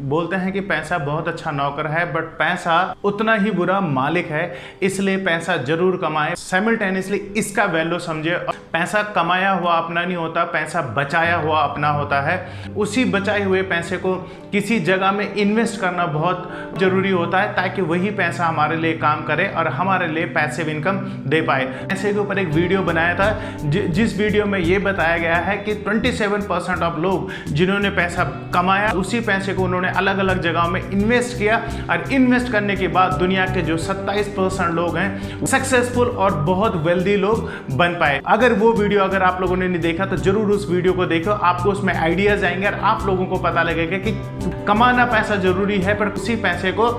बोलते हैं कि पैसा बहुत अच्छा नौकर है, बट पैसा उतना ही बुरा मालिक है। इसलिए पैसा जरूर कमाएं, साइमल्टेनियसली इसका वैल्यू समझे। पैसा कमाया हुआ अपना नहीं होता, पैसा बचाया हुआ अपना होता है। उसी बचाए हुए पैसे को किसी जगह में इन्वेस्ट करना बहुत जरूरी होता है, ताकि वही पैसा हमारे लिए काम करे और हमारे लिए पैसिव इनकम दे पाए। पैसे के ऊपर एक वीडियो बनाया था, जिस वीडियो में ये बताया गया है कि 27% ऑफ लोग जिन्होंने पैसा कमाया, उसी पैसे को उन्होंने अलग अलग जगहों में इन्वेस्ट किया, और इन्वेस्ट करने के बाद दुनिया के जो 27% लोग हैं सक्सेसफुल और बहुत वेल्दी लोग बन पाए। अगर वो वीडियो अगर आप लोगों ने नहीं देखा तो जरूर उस वीडियो को देखो, आपको उसमें आइडियाज आएंगे और आप लोगों को पता लगेगा कि कमाना पैसा जरूरी है, पर उसी पैसे को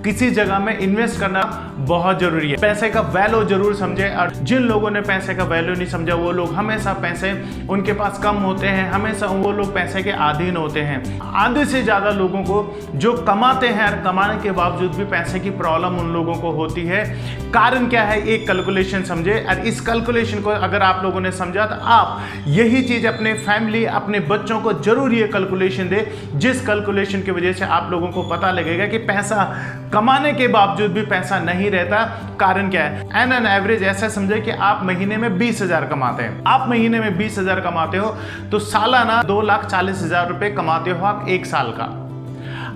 किसी जगह में इन्वेस्ट करना बहुत जरूरी है। पैसे का वैल्यू जरूर समझे, और जिन लोगों ने पैसे का वैल्यू नहीं समझा वो लोग हमेशा पैसे उनके पास कम होते हैं, हमेशा वो लोग पैसे के अधीन होते हैं। आधे से ज्यादा लोगों को जो कमाते हैं और कमाने के बावजूद भी पैसे की प्रॉब्लम उन लोगों को होती है। कारण क्या है, एक कैलकुलेशन समझे, और इस कैलकुलेशन को अगर आप लोगों ने समझा तो आप यही चीज अपने फैमिली, अपने बच्चों को जरूर ये कैलकुलेशन दे, जिस कैलकुलेशन की वजह से आप लोगों को पता लगेगा कि पैसा कमाने के बावजूद भी पैसा नहीं रहता। कारण क्या है, एन एवरेज ऐसा समझे कि आप महीने में 20,000 कमाते हैं। आप महीने में 20,000 कमाते हो तो सालाना 2,40,000 रुपए कमाते हो आप एक साल का।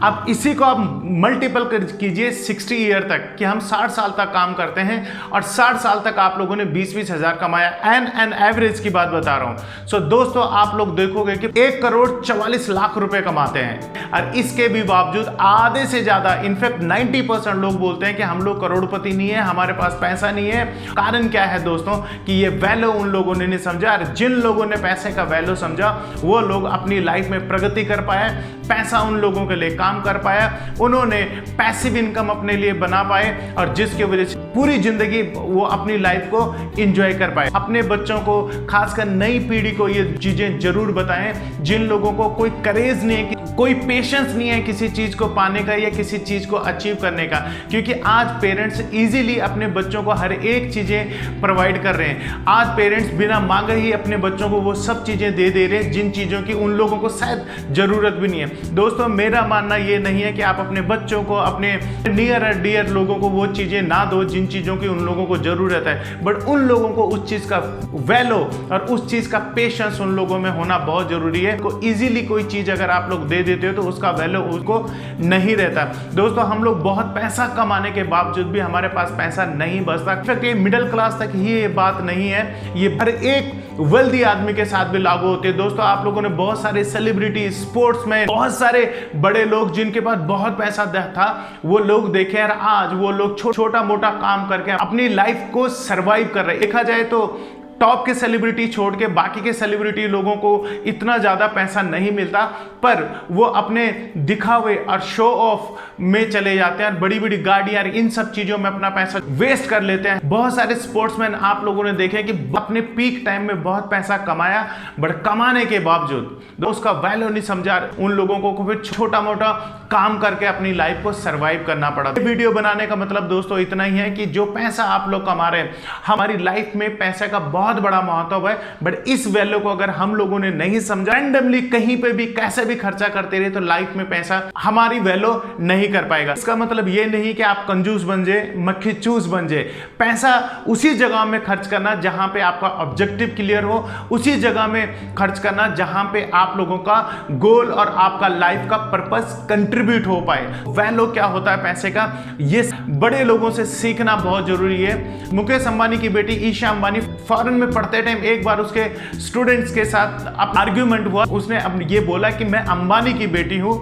अब इसी को आप मल्टीपल कीजिए 60 ईयर तक, कि हम 60 साल तक काम करते हैं और 60 साल तक आप लोगों ने 20-20 हजार कमाया। एन एवरेज की बात बता रहा हूं। सो दोस्तों, आप लोग देखोगे कि 1,44,00,000 रुपए कमाते हैं, और इसके भी बावजूद आधे से ज्यादा, इनफैक्ट 90% लोग बोलते हैं कि हम लोग करोड़पति नहीं है, हमारे पास पैसा नहीं है। कारण क्या है दोस्तों, कि ये वैल्यू उन लोगों ने नहीं समझा, और जिन लोगों ने पैसे का वैल्यू समझा वो लोग अपनी लाइफ में प्रगति कर पाए, पैसा उन लोगों के लिए काम कर पाया, उन्होंने पैसिव इनकम अपने लिए बना पाए, और जिसकी वजह से पूरी जिंदगी वो अपनी लाइफ को एंजॉय कर पाए। अपने बच्चों को, खासकर नई पीढ़ी को ये चीजें जरूर बताएं, जिन लोगों को कोई करेज नहीं है, कोई पेशेंस नहीं है किसी चीज को पाने का या किसी चीज को अचीव करने का। क्योंकि आज पेरेंट्स इजीली अपने बच्चों को हर एक चीजें प्रोवाइड कर रहे हैं। आज पेरेंट्स बिना मांगे ही अपने बच्चों को वो सब चीजें दे रहे हैं, जिन चीजों की उन लोगों को शायद जरूरत भी नहीं है। दोस्तों, मेरा मानना ये नहीं है कि आप अपने बच्चों को, अपने नियर और डियर लोगों को वो चीजें ना दो जिन चीजों की उन लोगों को जरूरत है, बट उन लोगों को उस चीज का वैल्यू और उस चीज का पेशेंस उन लोगों में होना बहुत जरूरी है। को इजीली कोई चीज अगर आप लोग दे देते हो तो उसका वैल्यू उसको नहीं रहता। दोस्तों, हम लोग बहुत पैसा कमाने के बावजूद भी हमारे पास पैसा नहीं बचता। इनफैक्ट ये मिडिल क्लास तक ही ये बात नहीं है, ये हर एक वेल्दी आदमी के साथ भी लागू होती है। दोस्तों, आप लोगों ने बहुत सारे सेलिब्रिटी, स्पोर्ट्समैन, बहुत सारे बड़े लोग जिनके पास बहुत पैसा था, वो लोग देखे यार, आज वो लोग छोटा मोटा काम करके अपनी लाइफ को सरवाइव कर रहे हैं। देखा जाए तो टॉप के सेलिब्रिटी छोड़ के बाकी के सेलिब्रिटी लोगों को इतना ज़्यादा पैसा नहीं मिलता, पर वो अपने दिखावे और शो ऑफ में चले जाते हैं, बड़ी बड़ी गाड़ियां, इन सब चीज़ों में अपना पैसा वेस्ट कर लेते हैं। बहुत सारे स्पोर्ट्समैन आप लोगों ने देखे कि अपने पीक टाइम में बहुत पैसा कमाया, बट कमाने के बावजूद उसका वैल्यू नहीं समझा, उन लोगों को फिर छोटा मोटा काम करके अपनी लाइफ को सर्वाइव करना पड़ा। वीडियो बनाने का मतलब दोस्तों इतना ही है कि जो पैसा आप लोग कमा रहे हैं, हमारी लाइफ में पैसे का बहुत बड़ा महत्व है, बट इस वैल्यू को अगर हम लोगों ने नहीं समझा, रैंडमली कहीं पे भी कैसे भी खर्चा करते रहे, तो लाइफ में पैसा हमारी वैल्यू नहीं कर पाएगा। इसका मतलब ये नहीं कि आप कंजूस बन जाए, मक्खी चूस बन जाए। पैसा उसी जगह में खर्च करना जहां पे आपका ऑब्जेक्टिव क्लियर हो, उसी जगह में खर्च करना जहां पे आप लोगों का गोल और आपका लाइफ का पर्पस कंट्रीब्यूट हो पाए। वैल्यू क्या होता है पैसे का, ये बड़े लोगों से सीखना बहुत जरूरी है। मुकेश अंबानी की बेटी ईशा अंबानी फॉरेन में पढ़ते टाइम एक बार उसके स्टूडेंट्स के साथ आर्ग्यूमेंट हुआ। उसने अब ये बोला कि मैं अंबानी की बेटी हूं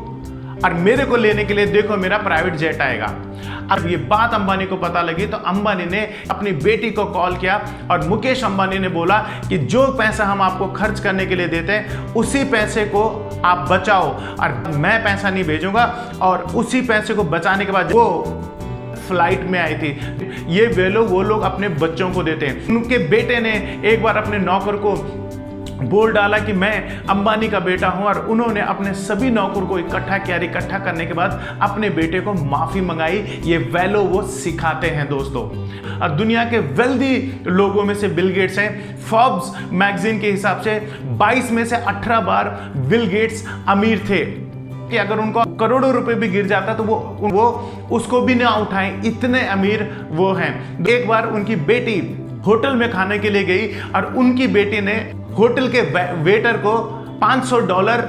और मेरे को लेने के लिए देखो मेरा प्राइवेट जेट आएगा। अब ये बात अंबानी को पता लगी तो अंबानी ने अपनी बेटी को कॉल किया और मुकेश अंबानी ने बोला कि जो पैसा हम आपको खर्च करने के लिए देते हैं उसी पैसे को आप बचाओ, और मैं पैसा नहीं भेजूंगा। और उसी पैसे को बचाने के बाद वो फ्लाइट में आई थी। ये वैल्यू वो लोग अपने बच्चों को देते हैं। उनके बेटे ने एक बार अपने नौकर को बोल डाला कि मैं अंबानी का बेटा हूं, और उन्होंने अपने सभी नौकर को इकट्ठा किया। इकट्ठा करने के बाद अपने बेटे को माफी मंगाई। ये वैल्यू वो सिखाते हैं दोस्तों। और दुनिया के वेल्दी लोगों में से बिल गेट्स हैं। फोर्ब्स मैगजीन के हिसाब से 22 में से 18 बार बिल गेट्स अमीर थे। कि अगर उनको करोड़ों रुपए भी गिर जाता तो वो उसको भी ना उठाएं, इतने अमीर वो हैं। एक बार उनकी बेटी होटल में खाने के लिए गई और उनकी बेटी ने होटल के वेटर को $500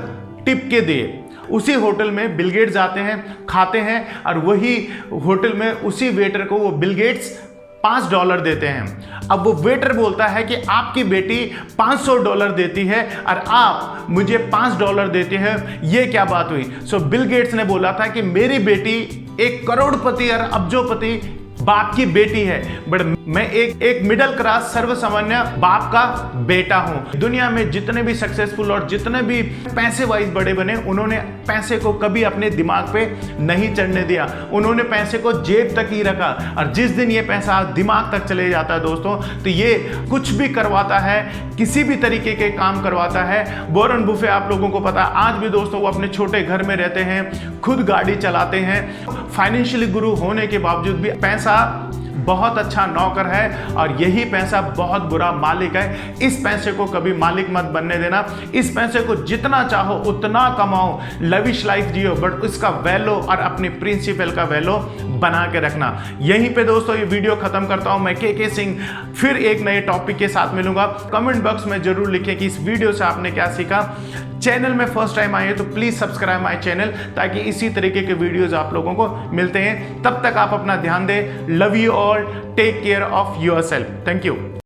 टिप के दिए। उसी होटल में बिल गेट्स जाते हैं, खाते हैं, और वही होटल में उसी वेटर को वो बिल गेट्स $5 देते हैं। अब वो वेटर बोलता है कि आपकी बेटी $500 देती है और आप मुझे $5 देते हैं, ये क्या बात हुई? सो बिल गेट्स ने बोला था कि मेरी बेटी एक करोड़पति और अब्जोपति बाप की बेटी है, बट मैं एक मिडिल क्लास सर्वसामान्य बाप का बेटा हूं। दुनिया में जितने भी सक्सेसफुल और जितने भी पैसे वाइज बड़े बने, उन्होंने पैसे को कभी अपने दिमाग पे नहीं चढ़ने दिया, उन्होंने पैसे को जेब तक ही रखा। और जिस दिन ये पैसा दिमाग तक चले जाता है दोस्तों, तो ये कुछ भी करवाता है, किसी भी तरीके के काम करवाता है। वॉरेन बुफे आप लोगों को पता है, आज भी दोस्तों वो अपने छोटे घर में रहते हैं, खुद गाड़ी चलाते हैं, फाइनेंशियली गुरु होने के बावजूद भी पैसा बहुत अच्छा नौकर है और यही पैसा बहुत बुरा मालिक है। इस पैसे को कभी मालिक मत बनने देना। इस पैसे को जितना चाहो उतना कमाओ, लविश लाइफ जियो, बट इसका वैल्यू और अपनी प्रिंसिपल का वैल्यू बना के रखना। यहीं पे दोस्तों ये वीडियो खत्म करता हूं। मैं के सिंह फिर एक नए टॉपिक के साथ मिलूंगा। कमेंट बॉक्स में जरूर लिखें कि इस वीडियो से आपने क्या सीखा। चैनल में फर्स्ट टाइम आए तो प्लीज सब्सक्राइब माय चैनल, ताकि इसी तरीके के वीडियोस आप लोगों को मिलते हैं। तब तक आप अपना ध्यान दें। Love you all, take care of yourself. Thank you.